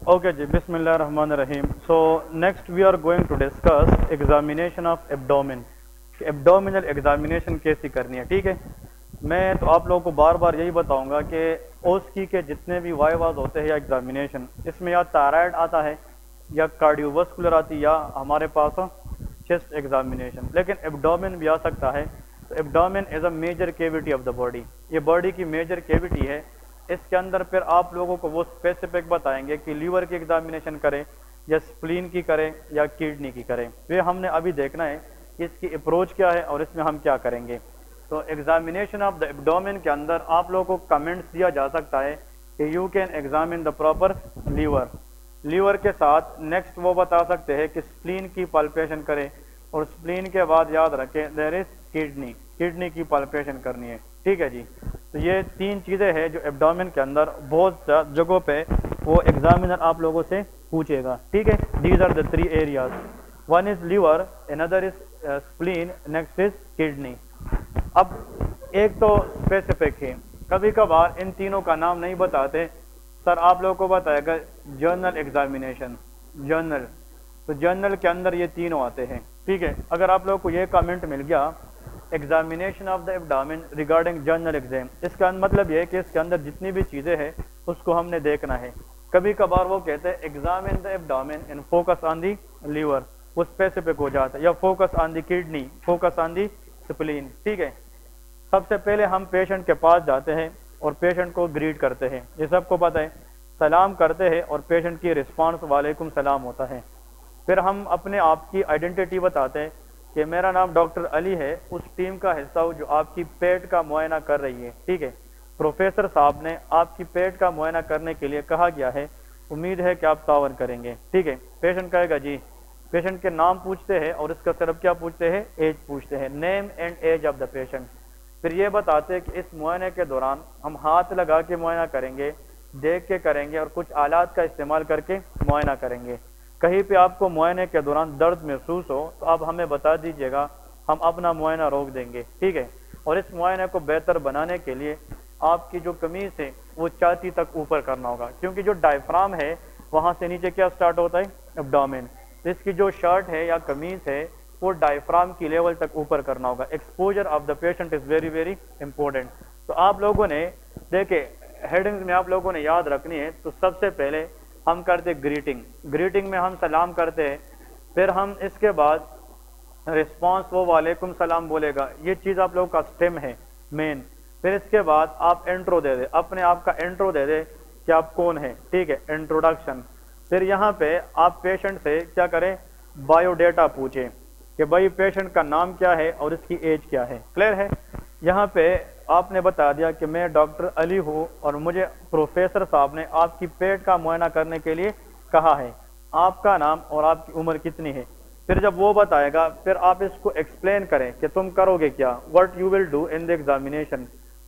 Okay, ji, Bismillah Rahman Rahim. So next we are going to discuss examination of abdomen. کہ abdominal examination کیسی کرنی ہے. ٹھیک ہے، میں تو آپ لوگوں کو بار بار یہی بتاؤں گا کہ اوسکی کے جتنے بھی وائواز ہوتے ہیں یا ایگزامینیشن، اس میں یا تھائرائڈ آتا ہے یا کارڈیو واسکولر آتی یا ہمارے پاس چیسٹ ایگزامینیشن، لیکن ایبڈومن بھی آ سکتا ہے. تو abdomen is a major cavity of the body, یہ باڈی کی میجر کیوٹی ہے. اس کے اندر پھر آپ لوگوں کو وہ اسپیسیفک بتائیں گے کہ لیور کی ایگزامینیشن کریں یا اسپلین کی کریں یا کڈنی کی کریں. یہ ہم نے ابھی دیکھنا ہے اس کی اپروچ کیا ہے اور اس میں ہم کیا کریں گے. تو ایگزامینیشن آف دا ایبڈومن کے اندر آپ لوگوں کو کمنٹس دیا جا سکتا ہے کہ you can examine the proper liver. Liver کے ساتھ نیکسٹ وہ بتا سکتے ہیں کہ اسپلین کی پالپیشن کریں، اور اسپلین کے بعد یاد رکھیں دیر از کڈنی، کڈنی کی پالپیشن کرنی ہے. ٹھیک ہے جی. تو یہ تین چیزیں ہیں جو ایبڈومن کے اندر بہت جگہوں پہ وہ ایگزامینر آپ لوگوں سے پوچھے گا. ٹھیک ہے، these are the 3 areas. One is liver, another is spleen، next is kidney. اب ایک تو اسپیسیفک ہے، کبھی کبھار ان تینوں کا نام نہیں بتاتے. سر آپ لوگوں کو بتائے گا جرنل ایگزامینیشن، جرنل. تو جرنل کے اندر یہ تینوں آتے ہیں. ٹھیک ہے، اگر آپ لوگوں کو یہ کامنٹ مل گیا examination of the abdomen regarding general exam, اس کا مطلب یہ ہے کہ اس کے اندر جتنی بھی چیزیں ہیں اس کو ہم نے دیکھنا ہے. کبھی کبھار وہ کہتے ہیں examine the abdomen and focus on the liver, وہ اسپیسیفک ہو جاتا ہے، یا focus on the kidney, focus on the spleen. ٹھیک ہے، سب سے پہلے ہم پیشنٹ کے پاس جاتے ہیں اور پیشنٹ کو گریٹ کرتے ہیں. یہ سب کو پتہ ہے، سلام کرتے ہیں اور پیشنٹ کی رسپانس وعلیکم سلام ہوتا ہے. پھر ہم اپنے آپ کی آئیڈینٹی بتاتے ہیں کہ میرا نام ڈاکٹر علی ہے، اس ٹیم کا حصہ ہوں جو آپ کی پیٹ کا معائنہ کر رہی ہے. ٹھیک ہے، پروفیسر صاحب نے آپ کی پیٹ کا معائنہ کرنے کے لیے کہا گیا ہے، امید ہے کہ آپ تعاون کریں گے. ٹھیک ہے، پیشنٹ کہے گا جی. پیشنٹ کے نام پوچھتے ہیں اور اس کا صرف کیا پوچھتے ہیں، ایج پوچھتے ہیں، name and age of the patient. پھر یہ بتاتے ہیں کہ اس معائنے کے دوران ہم ہاتھ لگا کے معائنہ کریں گے، دیکھ کے کریں گے، اور کچھ آلات کا استعمال کر کے معائنہ کریں گے. کہیں پہ آپ کو معائنے کے دوران درد محسوس ہو تو آپ ہمیں بتا دیجئے گا، ہم اپنا معائنہ روک دیں گے. ٹھیک ہے، اور اس معائنے کو بہتر بنانے کے لیے آپ کی جو قمیص ہے وہ چھاتی تک اوپر کرنا ہوگا، کیونکہ جو ڈائفرام ہے وہاں سے نیچے کیا سٹارٹ ہوتا ہے، ایبڈومن. اس کی جو شرٹ ہے یا قمیص ہے وہ ڈائفرام کی لیول تک اوپر کرنا ہوگا. Exposure of the patient is very very important. تو آپ لوگوں نے دیکھیں ہیڈنگز میں آپ لوگوں نے یاد رکھنی ہے. تو سب سے پہلے ہم کرتے گریٹنگ، گریٹنگ میں ہم سلام کرتے ہیں. پھر ہم اس کے بعد رسپانس وہ وعلیکم سلام بولے گا، یہ چیز آپ لوگوں کا سٹیم ہے مین. پھر اس کے بعد آپ انٹرو دے دیں، اپنے آپ کا انٹرو دے دیں کہ آپ کون ہیں. ٹھیک ہے، انٹروڈکشن. پھر یہاں پہ آپ پیشنٹ سے کیا کریں، بایو ڈیٹا پوچھیں کہ بھائی پیشنٹ کا نام کیا ہے اور اس کی ایج کیا ہے. کلیئر ہے؟ یہاں پہ آپ نے بتا دیا کہ میں ڈاکٹر علی ہوں اور مجھے پروفیسر صاحب نے آپ کی پیٹ کا معائنہ کرنے کے لیے کہا ہے. آپ کا نام اور آپ کی عمر کتنی ہے. پھر جب وہ بتائے گا پھر آپ اس کو ایکسپلین کریں کہ تم کرو گے کیا، what you will do in the examination.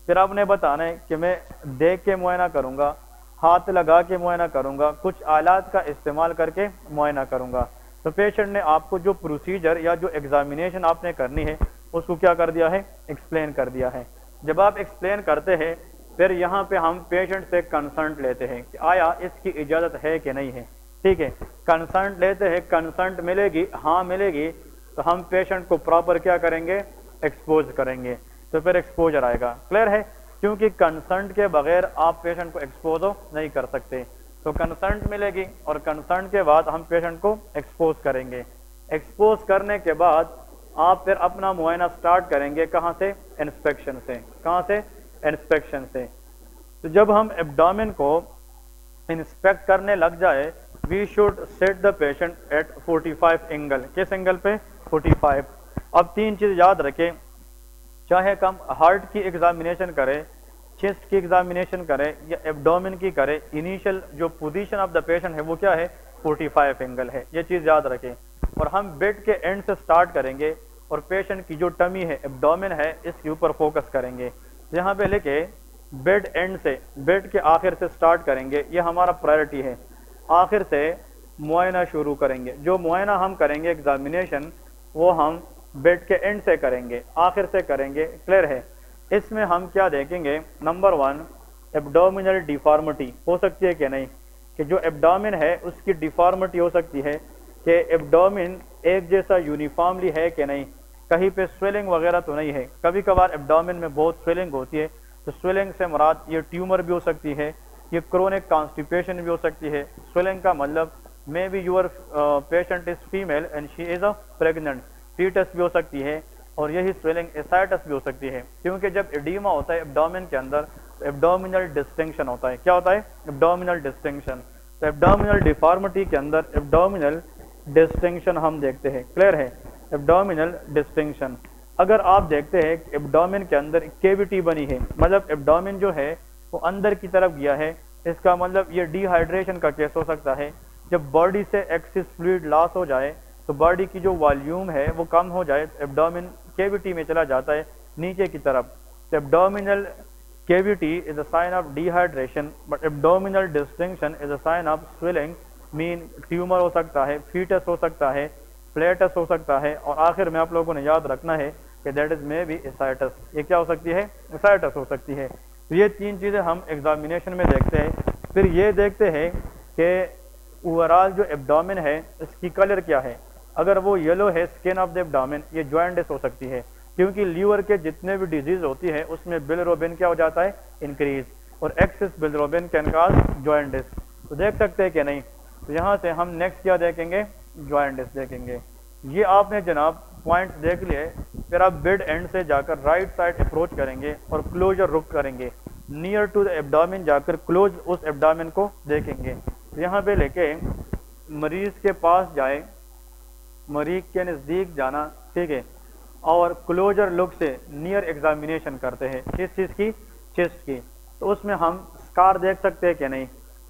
پھر آپ نے بتانا ہے کہ میں دیکھ کے معائنہ کروں گا، ہاتھ لگا کے معائنہ کروں گا، کچھ آلات کا استعمال کر کے معائنہ کروں گا. تو پیشنٹ نے آپ کو جو پروسیجر یا جو ایگزامینیشن آپ نے کرنی ہے اس کو کیا کر دیا ہے، ایکسپلین کر دیا ہے. جب آپ ایکسپلین کرتے ہیں پھر یہاں پہ ہم پیشنٹ سے کنسنٹ لیتے ہیں کہ آیا اس کی اجازت ہے کہ نہیں ہے. ٹھیک ہے، کنسنٹ لیتے ہیں، کنسنٹ ملے گی، ہاں ملے گی تو ہم پیشنٹ کو پراپر کیا کریں گے، ایکسپوز کریں گے. تو پھر ایکسپوجر آئے گا. کلیئر ہے؟ کیونکہ کنسنٹ کے بغیر آپ پیشنٹ کو ایکسپوز نہیں کر سکتے. تو کنسنٹ ملے گی اور کنسنٹ کے بعد ہم پیشنٹ کو ایکسپوز کریں گے. ایکسپوز کرنے کے بعد آپ پھر اپنا معائنہ سٹارٹ کریں گے. کہاں سے؟ انسپیکشن سے. کہاں سے؟ انسپیکشن سے. تو جب ہم ایبڈومن کو انسپیکٹ کرنے لگ جائے we should set the patient at 45 angle. کس اینگل پہ؟ 45. اب تین چیز یاد رکھیں، چاہے ہم ہارٹ کی ایگزامینیشن کریں، چیسٹ کی ایگزامینیشن کریں یا ایبڈومن کی کریں، انیشیل جو پوزیشن آف دا پیشنٹ ہے وہ کیا ہے، 45 اینگل ہے. یہ چیز یاد رکھیں. اور ہم بیڈ کے اینڈ سے سٹارٹ کریں گے اور پیشنٹ کی جو ٹمی ہے، ایبڈومن ہے، اس کے اوپر فوکس کریں گے. یہاں پہ لکھے بیڈ اینڈ سے، بیڈ کے آخر سے سٹارٹ کریں گے، یہ ہمارا پرائرٹی ہے. آخر سے معائنہ شروع کریں گے. جو معائنہ ہم کریں گے ایگزامینیشن وہ ہم بیڈ کے اینڈ سے کریں گے، آخر سے کریں گے. کلیئر ہے؟ اس میں ہم کیا دیکھیں گے، نمبر 1 ایبڈومینل ڈیفارمٹی ہو سکتی ہے کہ نہیں. کہ جو ایبڈومن ہے اس کی ڈیفارمٹی ہو سکتی ہے کہ ایبڈومن ایک جیسا یونیفارملی ہے کہ نہیں، کہیں پہ سویلنگ وغیرہ تو نہیں ہے. کبھی کبھار ایبڈومن میں بہت سویلنگ ہوتی ہے، تو سویلنگ سے مراد یہ ٹیومر بھی ہو سکتی ہے، یہ کرونک کانسٹیپیشن بھی ہو سکتی ہے. سویلنگ کا مطلب may be your patient is female and she is a pregnant, fetus بھی ہو سکتی ہے، اور یہی سویلنگ اسائٹس بھی ہو سکتی ہے. کیونکہ جب ایڈیما ہوتا ہے ایبڈومن کے اندر، ایبڈومینل ڈسٹنکشن ہوتا ہے. کیا ہوتا ہے؟ Abdominal distinction. تو ایبڈومینل ڈیفارمٹی کے اندر ایبڈومینل ڈسٹنکشن ہم دیکھتے ہیں. کلیئر ہے؟ Abdominal distinction. اگر آپ دیکھتے ہیں کہ ایبڈومن کے اندر کیویٹی بنی ہے، مطلب ایبڈومن جو ہے وہ اندر کی طرف گیا ہے، اس کا مطلب یہ ڈی ہائیڈریشن کا کیس ہو سکتا ہے. جب باڈی سے ایکسس فلوئڈ لاس ہو جائے تو باڈی کی جو والیوم ہے وہ کم ہو جائے، ایبڈومن کیویٹی میں چلا جاتا ہے نیچے کی طرف. Abdominal cavity is a sign of dehydration, but abdominal distension is a sign of swelling. مین ٹیومر ہو سکتا ہے، فیٹس ہو سکتا ہے، پلیٹس ہو سکتا ہے، اور آخر میں آپ لوگوں نے یاد رکھنا ہے کہ دیٹ از مے بی اسائٹس. یہ کیا ہو سکتی ہے؟ اسائٹس ہو سکتی ہے. یہ تین چیزیں ہم ایگزامینیشن میں دیکھتے ہیں. پھر یہ دیکھتے ہیں کہ اوورال جو ایبڈومن ہے اس کی کلر کیا ہے. اگر وہ یلو ہے، اسکن آف دا ایبڈومن، یہ جوائنٹس ہو سکتی ہے، کیونکہ لیور کے جتنے بھی ڈیزیز ہوتی ہے اس میں بلروبن کیا ہو جاتا ہے؟ انکریز، اور ایکسس بلروبن کین کاز جوائنٹس. تو دیکھ سکتے ہیں کہ نہیں؟ تو یہاں سے ہم نیکسٹ کیا دیکھیں گے؟ جوائنٹس دیکھیں گے. یہ آپ نے جناب پوائنٹس دیکھ لیے. پھر آپ بیڈ اینڈ سے جا کر رائٹ سائڈ اپروچ کریں گے اور کلوزر رک کریں گے. نیئر ٹو دا ایبڈومن جا کر کلوز اس ایبڈومن کو دیکھیں گے. یہاں پہ لے کے مریض کے پاس جائیں، مریض کے نزدیک جانا، ٹھیک ہے، اور کلوزر لک سے نیئر ایگزامینیشن کرتے ہیں. کس چیز کی؟ چیسٹ کی. تو اس میں ہم اسکار دیکھ سکتے ہیں کہ نہیں.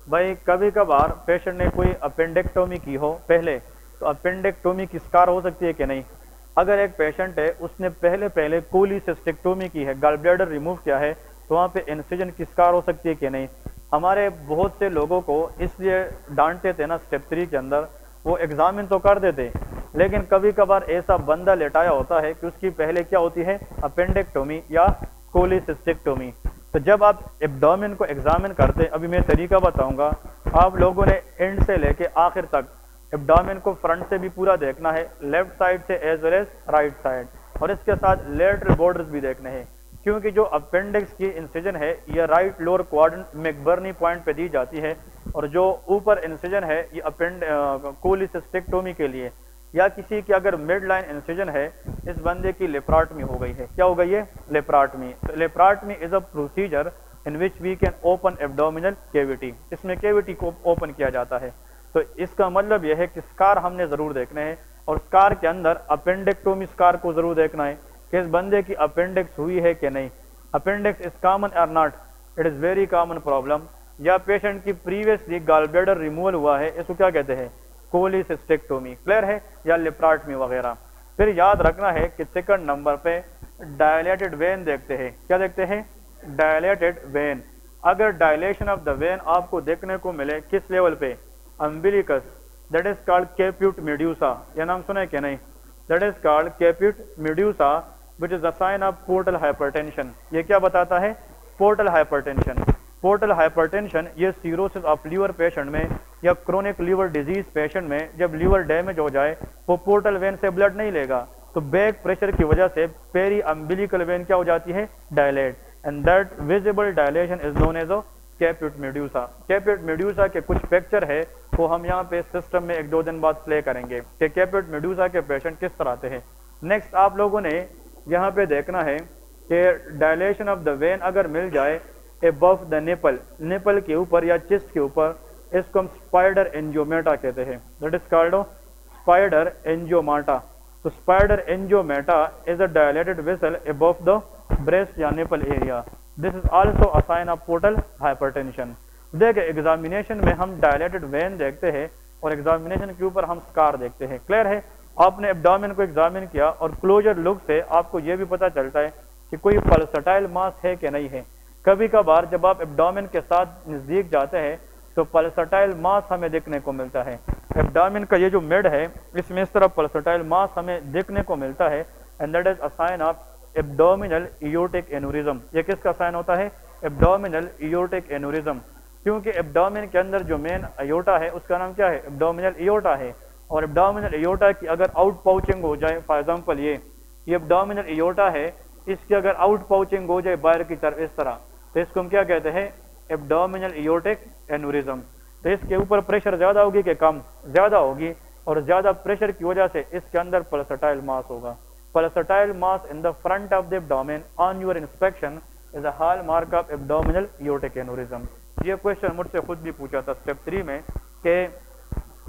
بھائی کبھی کبھار پیشنٹ نے کوئی اپینڈیکٹومی کی ہو پہلے، تو اپینڈیکٹومی کی اسکار ہو سکتی ہے کہ نہیں. اگر ایک پیشنٹ ہے اس نے پہلے کولیسسٹیکٹومی کی ہے، گال بلیڈر ریموو کیا ہے، تو وہاں پہ انسیجن کی اسکار ہو سکتی ہے کہ نہیں. ہمارے بہت سے لوگوں کو اس لیے ڈانٹتے تھے نا اسٹیپ 3 کے اندر، وہ ایگزامن تو کر دیتے لیکن کبھی کبھار ایسا بندہ لیٹایا ہوتا ہے کہ اس کی پہلے کیا ہوتی ہے؟ اپینڈیکٹومی یا کولیسسٹیکٹومی. تو جب آپ ایبڈومن کو ایگزامن کرتے، ابھی میں طریقہ بتاؤں گا، آپ لوگوں نے اینڈ سے لے کے آخر تک ایبڈومن کو فرنٹ سے بھی پورا دیکھنا ہے، لیفٹ سائڈ سے as well as right side, اور اس کے ساتھ لیٹرل بارڈرز بھی دیکھنے ہیں. کیونکہ جو اپینڈکس کی انسیجن ہے یہ رائٹ لوور کوارڈنٹ میکبرنی پوائنٹ پہ دی جاتی ہے، اور جو اوپر انسیجن ہے یہ کولیسسٹیکٹومی کے لیے، یا کسی کی اگر مڈ لائن انسیجن ہے، اس بندے کی لیپراٹمی ہو گئی ہے. کیا ہو گئی ہے؟ Laparotomy. Laparotomy is a procedure in which we can open abdominal cavity. اس میں کیویٹی کو اوپن کیا جاتا ہے. تو اس کا مطلب یہ ہے کہ اسکار ہم نے ضرور دیکھنے ہیں، اور اسکار کے اندر اپینڈیکٹومی اسکار کو ضرور دیکھنا ہے کہ اس بندے کی اپینڈکس ہوئی ہے کہ نہیں. اپینڈکس از کامن اور not? It is very common problem. یا پیشنٹ کی پریویسلی گال بلیڈر ریموول ہوا ہے، اس کو کیا کہتے ہیں؟ کولیسسٹیکٹومی. کلیئر ہے؟ یا لیپراٹمی وغیرہ. پھر یاد رکھنا ہے کہ سیکنڈ نمبر پہ ڈائلیٹڈ وین دیکھتے ہیں. کیا دیکھتے ہیں؟ Dilated vein. اگر ڈائلیشن آف دا وین آپ کو دیکھنے کو ملے کس لیول پہ؟ Umbilicus, that is called caput medusa. یہ نام سنے کہ نہیں؟ That is called caput medusa which is a sign of portal hypertension. یہ کیا بتاتا ہے؟ Portal hypertension. پورٹل ہائپرٹینشن یہ سیروسس آف لیور پیشنٹ میں یا کرونک لیور ڈیزیز پیشنٹ میں جب لیور ڈیمیج ہو جائے وہ پورٹل وین سے بلڈ نہیں لے گا، تو بیک پریشر کی وجہ سے پیری امبلیکل وین کیا ہو جاتی ہے؟ Dilate. And that visible dilation is known as caput medusa. Caput medusa کے کچھ پکچر ہے وہ ہم یہاں پہ سسٹم میں 1-2 دن بعد پلے کریں گے کہ کیپیوٹ میڈیوسا کے پیشنٹ کس طرح آتے ہیں. نیکسٹ آپ لوگوں نے یہاں پہ دیکھنا ہے کہ ڈائلیشن آف دا وین اگر مل جائے ابو دا نیپل، نیپل کے اوپر یا چیسٹ کے اوپر، اس کو ہم اسپائڈر اینجیومیٹا کہتے ہیں. That is called spider angiomata. تو spider angiomata is a dilated vessel above the breast یا nipple area. This is also a sign of portal hypertension. دیکھیں ایگزامینیشن میں ہم ڈائلیٹڈ وین دیکھتے ہیں اور ایگزامینیشن کے اوپر ہم اسکار دیکھتے ہیں. کلیئر ہے؟ آپ نے ایبڈومن کو ایگزامن کیا اور کلوزر لک سے آپ کو یہ بھی پتہ چلتا ہے کہ کوئی پلسٹائل ماس ہے کہ نہیں ہے. کبھی کبھار جب آپ ایبڈومن کے ساتھ نزدیک جاتے ہیں تو پلسٹائل ماس ہمیں دیکھنے کو ملتا ہے. ایبڈومن کا یہ جو مڈ ہے اس میں اس طرح پلسٹائل ماس ہمیں دیکھنے کو ملتا ہے، and that is a sign of abdominal aortic aneurysm. یہ کس کا سائن ہوتا ہے؟ Abdominal aortic aneurysm. کیونکہ ایبڈومن کے اندر جو مین ایورٹا ہے اس کا نام کیا ہے؟ ایبڈومینل ایورٹا ہے. اور ایبڈومینل ایورٹا کی اگر آؤٹ پاؤچنگ ہو جائے، فار ایگزامپل یہ ایبڈومینل ایورٹا ہے، اس کی اگر آؤٹ پاؤچنگ ہو جائے باہر کی طرف اس طرح، تو اس کو ہم کیا کہتے ہیں؟ Abdominal aortic اینوریزم. تو اس کے اوپر پریشر زیادہ ہوگی کہ کم؟ زیادہ ہوگی، اور زیادہ پریشر کی وجہ سے اس کے اندر پلسٹائل ماس ہوگا. Pulsatile mass in the front of the abdomen on your inspection is a hallmark of abdominal aortic aneurysm. یہ کوشچن مجھ سے خود بھی پوچھا تھا اسٹیپ 3 میں، کہ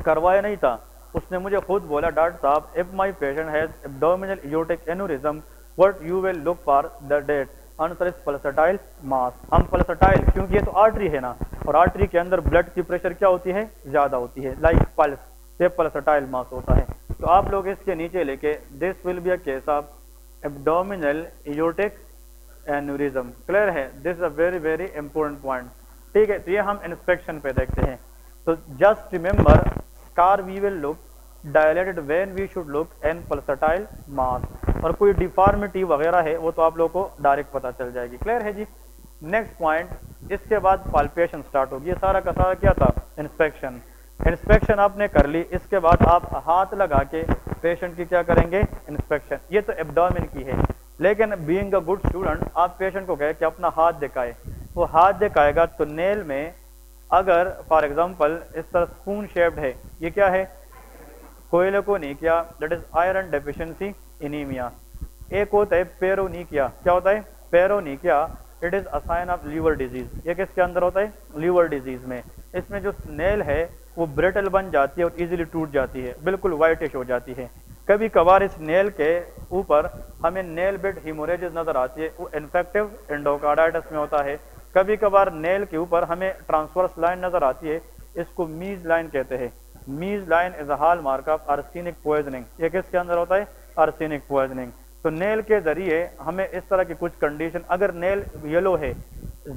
کروایا نہیں تھا، اس نے مجھے خود بولا ڈاکٹر صاحب if my patient has abdominal aortic aneurysm what you will look for the date answer is pulsatile mass. ہم پلسٹائل، کیونکہ یہ تو آرٹری ہے نا، اور آرٹری کے اندر بلڈ کی پریشر کیا ہوتی ہے؟ زیادہ ہوتی ہے، لائک پلس، یہ پلسٹائل ماس ہوتا ہے. تو آپ لوگ اس کے نیچے لے کے this will be a case of abdominal aortic aneurysm. Clear ہے؟ This is a very very important point. ٹھیک ہے، تو یہ ہم انسپیکشن پہ دیکھتے ہیں. تو just remember scar we will look dilated when we should look in pulsatile mass. اور کوئی ڈیفارمیٹی وغیرہ ہے وہ تو آپ لوگوں کو ڈائریکٹ پتہ چل جائے گی. کلیئر ہے جی؟ نیکسٹ پوائنٹ، اس کے بعد پالپیشن سٹارٹ ہوگی. یہ سارا کا سارا کیا تھا؟ انسپیکشن. انسپیکشن آپ نے کر لی، اس کے بعد آپ ہاتھ لگا کے پیشنٹ کی کیا کریں گے؟ انسپیکشن. یہ تو ایبڈومن کی ہے، لیکن بینگ اے گڈ اسٹوڈنٹ آپ پیشنٹ کو کہے کہ اپنا ہاتھ دکھائے. وہ ہاتھ دکھائے گا تو نیل میں اگر فار ایگزامپل اس طرح اسپون شیپڈ ہے، یہ کیا ہے؟ Koilonychia, that is iron deficiency anaemia. ایک ہوتا ہے پیرونیکیا. کیا ہوتا ہے؟ Paronychia, it is a sign of liver disease. یہ کس کے اندر ہوتا ہے؟ لیور ڈیزیز میں. اس میں جو نیل ہے وہ بریٹل بن جاتی ہے اور ایزیلی ٹوٹ جاتی ہے، بالکل وائٹش ہو جاتی ہے. کبھی کبھار اس نیل کے اوپر ہمیں نیل بیڈ ہیموریجز نظر آتی ہے، وہ انفیکٹو انڈوکارڈائٹس میں ہوتا ہے. کبھی کبھار نیل کے اوپر ہمیں ٹرانسورس لائن نظر آتی ہے، اس کو میز لائن کہتے ہیں. میز line is a hallmark of arsenic poisoning. یہ کس کے اندر ہوتا ہے؟ Arsenic poisoning. تو نیل کے ذریعے ہمیں اس طرح کی کچھ کنڈیشن، اگر نیل یلو ہے،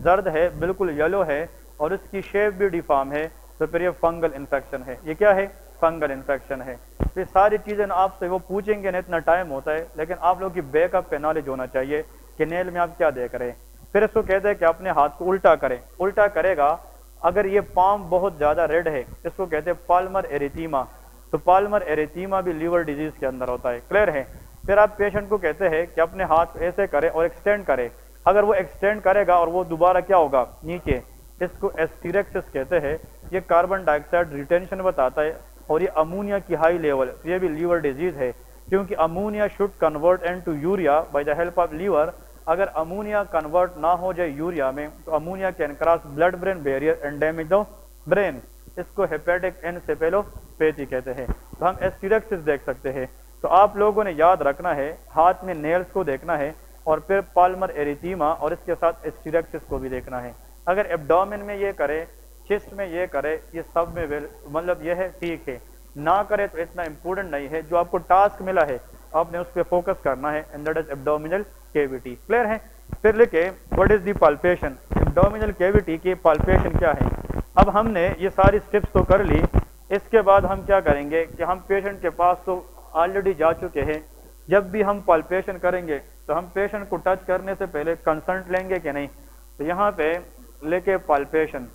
زرد ہے، بالکل یلو ہے، اور اس کی شیپ بھی ڈیفارم ہے، تو پھر یہ فنگل انفیکشن ہے. یہ کیا ہے؟ فنگل انفیکشن ہے. یہ ساری چیزیں آپ سے وہ پوچھیں گے نا، اتنا ٹائم ہوتا ہے، لیکن آپ لوگوں کی بیک اپ پہ نالج ہونا چاہیے کہ نیل میں آپ کیا دیکھ رہے ہیں. پھر اس کو کہتے ہیں کہ اپنے ہاتھ کو الٹا کریں. الٹا کرے گا، اگر یہ پام بہت زیادہ ریڈ ہے، اس کو کہتے ہیں پالمر ایریتیما. تو پالمر ایریتیما بھی لیور ڈیزیز کے اندر ہوتا ہے. کلیئر ہے؟ پھر آپ پیشنٹ کو کہتے ہیں کہ اپنے ہاتھ ایسے کرے اور ایکسٹینڈ کرے. اگر وہ ایکسٹینڈ کرے گا اور وہ دوبارہ کیا ہوگا؟ نیچے. اس کو ایسٹیریکسس کہتے ہیں. یہ کاربن ڈائی آکسائڈ ریٹینشن بتاتا ہے، اور یہ امونیا کی ہائی لیول، یہ بھی لیور ڈیزیز ہے، کیونکہ ammonia should convert into urea by the help of liver. اگر امونیا کنورٹ نہ ہو جائے یوریا میں، تو ammonia can cross blood brain barrier and damage the brain. اس کو ہیپیٹک انسیفیلوپیتھی کہتے ہیں. تو ہم ایسٹیریکسس دیکھ سکتے ہیں. تو آپ لوگوں نے یاد رکھنا ہے، ہاتھ میں نیلز کو دیکھنا ہے، اور پھر پالمر ایریتیما اور اس کے ساتھ ایسٹیریکسس کو بھی دیکھنا ہے. اگر ایبڈومن میں یہ کرے، چیسٹ میں یہ کرے، یہ سب میں مطلب یہ ہے ٹھیک ہے. نہ کرے تو اتنا امپورٹنٹ نہیں ہے. جو آپ کو ٹاسک ملا ہے آپ نے اس پہ فوکس کرنا ہے، and that is abdominal cavity. Clear ہے؟ پھر لکھے what is the palpation. Abdominal cavity کی پالپیشن کیا ہے. اب ہم نے یہ ساری سٹیپس تو کر لی. اس کے بعد ہم کیا کریں گے کہ ہم پیشنٹ کے پاس تو آلریڈی جا چکے ہیں. جب بھی ہم پالپیشن کریں گے تو ہم پیشنٹ کو ٹچ کرنے سے پہلے کنسنٹ لیں گے کہ نہیں. تو یہاں پہ لے کے palpation,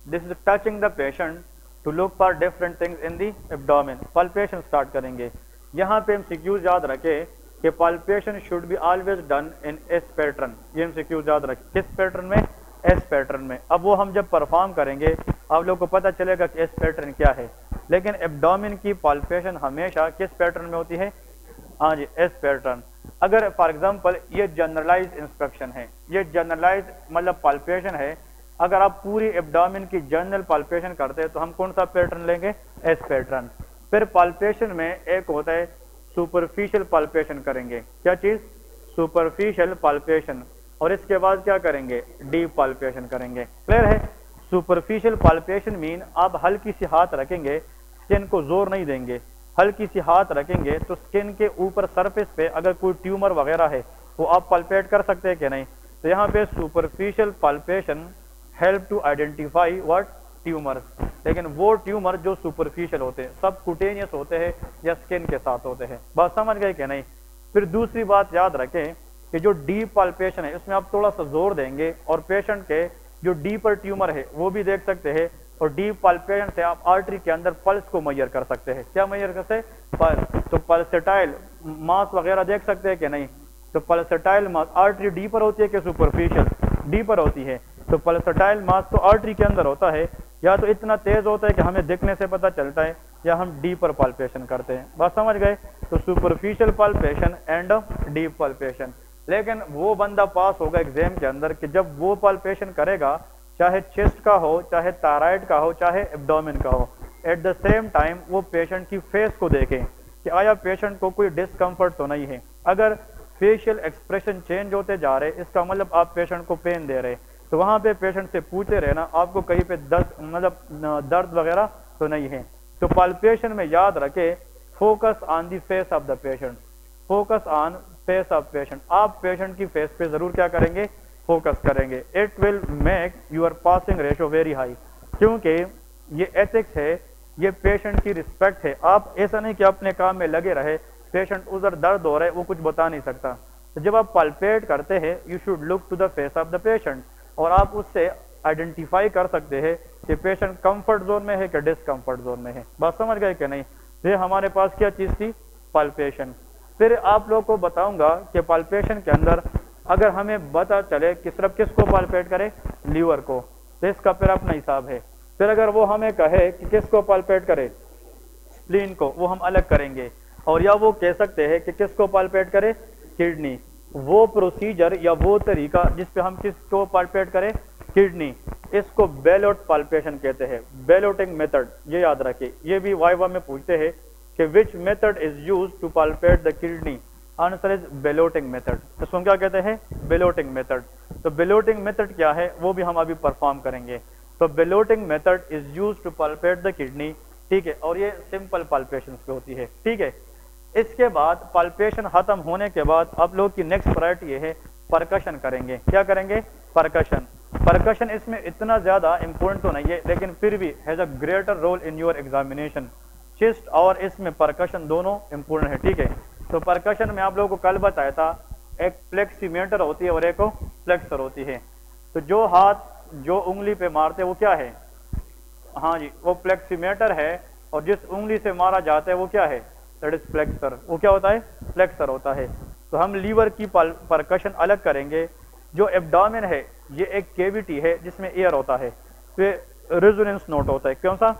this is touching the patient to look for different things in the abdomen. Palpation start کریں گے. یہاں پہ MCQs یاد رکھے کہ palpation should be always done in S pattern. یہ MCQs یاد رکھے. کس پیٹرن میں؟ ایس پیٹرن میں. اب وہ ہم جب پرفارم کریں گے آپ لوگ کو پتہ چلے گا کہ ایس پیٹرن کیا ہے. لیکن ایبڈومن کی پالپیشن ہمیشہ کس پیٹرن میں ہوتی ہے؟ ہاں جی، ایس پیٹرن. اگر فار ایگزامپل یہ جنرلائز انسپیکشن ہے، یہ جنرلائز مطلب پالپیشن ہے، اگر آپ پوری ایبڈومن کی جنرل پالپیشن کرتے ہیں تو ہم کون سا پیٹرن لیں گے؟ S pattern. پھر پالپیشن میں ایک ہوتا ہے سپرفیشل پالپیشن کریں گے. کیا چیز؟ سپرفیشل پالپیشن. اور اس کے بعد کیا کریں گے؟ ڈیپ پالپیشن کریں گے. کلیئر ہے؟ سپرفیشل پالپیشن مین آپ ہلکی سی ہاتھ رکھیں گے، اسکن کو زور نہیں دیں گے، ہلکی سی ہاتھ رکھیں گے تو اسکن کے اوپر سرفیس پہ اگر کوئی ٹیومر وغیرہ ہے وہ آپ پالپیٹ کر سکتے ہیں کہ نہیں. تو یہاں پہ superficial palpation help to identify what tumours. لیکن وہ ٹیومر جو سپرفیشل ہوتے ہیں، سب کوٹینیس ہوتے ہیں یا اسکن کے ساتھ ہوتے ہیں. بات سمجھ گئے کہ نہیں؟ پھر دوسری بات یاد رکھیں کہ جو ڈیپ پالپیشن ہے اس میں آپ تھوڑا سا زور دیں گے اور پیشنٹ کے جو ڈیپر ٹیومر ہے وہ بھی دیکھ سکتے ہیں، اور ڈیپ پالپیشن سے آپ آرٹری کے اندر پلس کو میئر کر سکتے ہیں. کیا میئر کرتے ہیں؟ پلس. تو پلسٹائل ماس وغیرہ دیکھ سکتے ہیں کہ نہیں؟ تو پلسٹائل ماس، آرٹری ڈیپر ہوتی ہے کہ سپرفیشل؟ ڈیپر ہوتی ہے. تو پلسٹائل ماس تو آرٹری کے اندر ہوتا ہے، یا تو اتنا تیز ہوتا ہے کہ ہمیں دیکھنے سے پتہ چلتا ہے، یا ہم ڈیپر پالپیشن کرتے ہیں. بات سمجھ گئے؟ تو سپرفیشل پالپیشن اینڈ ڈیپ پالپیشن. لیکن وہ بندہ پاس ہوگا ایگزام کے اندر کہ جب وہ پالپیشن کرے گا، چاہے چیسٹ کا ہو، چاہے تھائرائڈ کا ہو، چاہے ایبڈومن کا ہو، ایٹ دا سیم ٹائم وہ پیشنٹ کی فیس کو دیکھیں کہ آیا پیشنٹ کو کوئی ڈسکمفرٹ تو نہیں ہے. اگر فیشیل ایکسپریشن چینج ہوتے جا رہے، اس کا مطلب آپ پیشنٹ کو پین دے رہے، تو وہاں پہ پیشنٹ سے پوچھتے رہنا آپ کو کہیں پہ درد وغیرہ تو نہیں ہے. تو پالپیشن میں یاد رکھے، focus on the face of the patient, focus on face of patient. آپ پیشنٹ کی فیس پہ ضرور کیا کریں گے؟ فوکس کریں گے. It will make your passing ratio very high, کیونکہ یہ ایتھکس ہے، یہ پیشنٹ کی رسپیکٹ ہے. آپ ایسا نہیں کہ اپنے کام میں لگے رہے، پیشنٹ ادھر درد ہو رہا ہے وہ کچھ بتا نہیں سکتا. تو جب آپ پالپیٹ کرتے ہیں، you should look to the face of the patient, اور آپ اس سے آئیڈینٹیفائی کر سکتے ہیں کہ پیشنٹ کمفرٹ زون میں ہے کہ ڈسکمفرٹ زون میں ہے. بات سمجھ گئے کہ نہیں؟ یہ ہمارے پاس کیا چیز تھی؟ پالپیشن. پھر آپ لوگ کو بتاؤں گا کہ پالپیشن کے اندر اگر ہمیں پتا چلے کہ صرف کس کو پالپیٹ کرے، لیور کو، تو اس کا پھر اپنا حساب ہے. پھر اگر وہ ہمیں کہے کہ کس کو پالپیٹ کرے، سپلین کو، وہ ہم الگ کریں گے. اور یا وہ کہہ سکتے ہیں کہ کس کو پالپیٹ کرے، کڈنی. وہ پروسیجر یا وہ طریقہ جس پہ ہم کس کو پالپیٹ کریں، کڈنی، اس کو بیلوٹ پالپیشن کہتے ہیں، بیلوٹنگ میتھڈ. یہ یاد رکھیں، یہ بھی وائوا میں پوچھتے ہیں کہ which method is use to palpate the kidney. Answer is balloting method. اس کو کیا کہتے ہیں؟ Balloting method. تو بیلوٹنگ میتھڈ کیا ہے وہ بھی ہم ابھی پرفارم کریں گے. تو balloting method is use to palpate the kidney. ٹھیک ہے، اور یہ سمپل پالپیشن پہ ہوتی ہے. ٹھیک ہے، اس کے بعد پالپیشن ختم ہونے کے بعد آپ لوگ کی نیکسٹ پرائرٹی یہ ہے، پرکشن کریں گے. کیا کریں گے؟ پرکشن. پرکشن اس میں اتنا زیادہ امپورٹنٹ تو نہیں ہے، لیکن پھر بھی has a greater role in your examination. Chest اور اس میں پرکشن دونوں امپورٹنٹ ہے. ٹھیک ہے، تو پرکشن میں آپ لوگوں کو کل بتایا تھا، ایک فلیکسیمیٹر ہوتی ہے اور ایک فلیکسر ہوتی ہے. تو جو ہاتھ جو انگلی پہ مارتے وہ کیا ہے؟ ہاں جی، وہ فلیکسیمیٹر ہے، اور جس انگلی سے مارا جاتا ہے وہ کیا ہے؟ That is flexor. وہ کیا ہوتا ہے؟ فلیکسر ہوتا ہے. تو ہم لیور کی پرکشن الگ کریں گے. جو ایبڈومن ہے یہ ایک کیویٹی ہے جس میں ایئر ہوتا ہے، پھر ریزوننس نوٹ ہوتا ہے. کیوں سا؟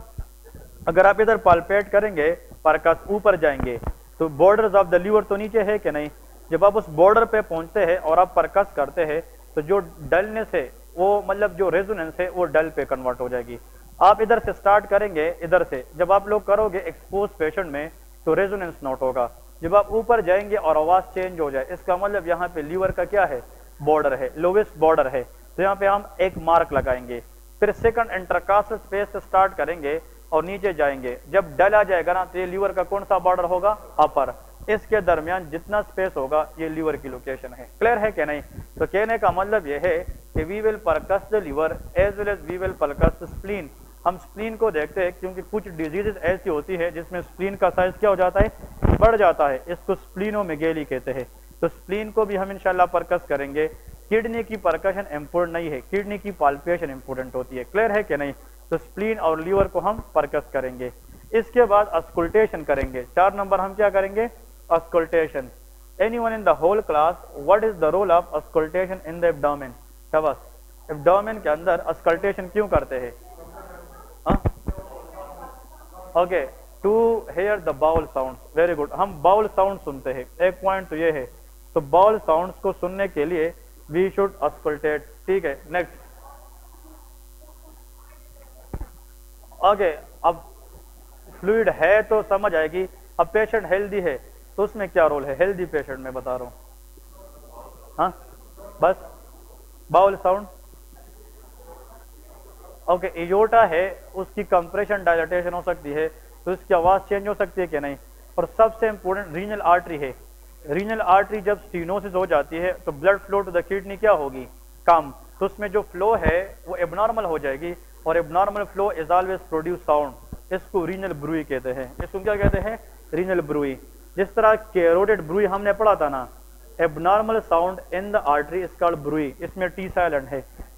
اگر آپ ادھر پالپیٹ کریں گے، پرکس اوپر جائیں گے، تو بارڈرز آف دا لیور تو نیچے ہے کہ نہیں؟ جب آپ اس بارڈر پہ پہنچتے ہیں اور آپ پرکس کرتے ہیں تو جو ڈلنس ہے وہ مطلب جو ریزوننس ہے وہ ڈل پہ کنورٹ ہو جائے گی. آپ ادھر سے سٹارٹ کریں گے، ادھر سے جب آپ لوگ کرو گے ایکسپوز پیشنٹ میں تو ریزوننس نوٹ ہوگا. جب آپ اوپر جائیں گے اور آواز چینج ہو جائے، اس کا مطلب یہاں پہ لیور کا کیا ہے؟ بارڈر ہے، لویسٹ بارڈر ہے. تو یہاں پہ ہم ایک مارک لگائیں گے. پھر سیکنڈ انٹرکاسٹل اسپیس سے سٹارٹ کریں گے اور نیچے جائیں گے. جب ڈل آ جائے گا نا تو یہ لیور کا کون سا بارڈر ہوگا؟ اپر. اس کے درمیان جتنا اسپیس ہوگا یہ لیور کی لوکیشن ہے. کلیئر ہے کہ نہیں؟ تو کہنے کا مطلب یہ ہے کہ we will percuss the liver as well as we will percuss the spleen. ہم سپلین کو دیکھتے ہیں کیونکہ کچھ ڈیزیز ایسی ہوتی ہے جس میں سپلین کا سائز کیا ہو جاتا ہے؟ بڑھ جاتا ہے. اس کو سپلینو میگیلی کہتے ہیں. تو سپلین کو بھی ہم انشاءاللہ پرکس کریں گے. کڈنی کی پرکشن امپورٹنٹ نہیں ہے، کڈنی کی پالپیشن امپورٹنٹ ہوتی ہے. کلیئر ہے کہ نہیں؟ تو سپلین اور لیور کو ہم پرکس کریں گے. اس کے بعد اسکلٹیشن کریں گے. 4 نمبر ہم کیا کریں گے؟ Auscultation. Any one in the whole class what is the role of auscultation in the abdomen? شاباش. ایبڈومن کے اندر اسکلٹیشن کیوں کرتے ہیں؟ Okay, to hear the bowel sound. Very good. ہم باؤل ساؤنڈ سنتے ہیں. ایک پوائنٹ تو یہ ہے، تو باؤل ساؤنڈس کو سننے کے لیے وی شوڈ اسکلٹیٹ. ٹھیک ہے، نیکسٹ. اوکے، اب فلوئڈ ہے تو سمجھ آئے گی. اب پیشنٹ ہیلدی ہے تو اس میں کیا رول ہے؟ ہیلدی پیشنٹ میں بتا رہا ہوں. ہاں بس باؤل ساؤنڈ. اوکے، ایوٹا ہے، اس کی کمپریشن ڈائلیٹیشن ہو سکتی ہے تو اس کی آواز چینج ہو سکتی ہے کہ نہیں؟ اور سب سے امپورٹنٹ رینل آرٹری ہے. رینل آرٹری جب سٹینوسس ہو جاتی ہے تو blood flow to the kidney کیا ہوگی؟ کم. تو اس میں جو فلو ہے وہ اب نارمل ہو جائے گی، اور اب normal flow is always produce sound. اس کو رینل بروئی کہتے ہیں. اس کو کیا کہتے ہیں؟ رینل بروئی. جس طرح کیروٹڈ بروئی ہم نے پڑھا تھا نا، اب normal sound in the artery is called bruit. اس میں ٹی سائلنٹ ہے.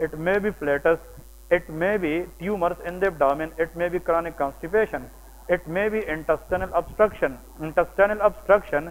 it may be flatus, it may be tumors in the abdomen, it may be chronic constipation, it may be intestinal obstruction। intestinal obstruction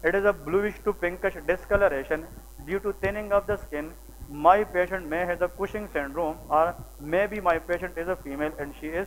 it is a bluish to pinkish discoloration due to thinning of the skin my patient may has a Cushing syndrome or maybe my patient is a female and she is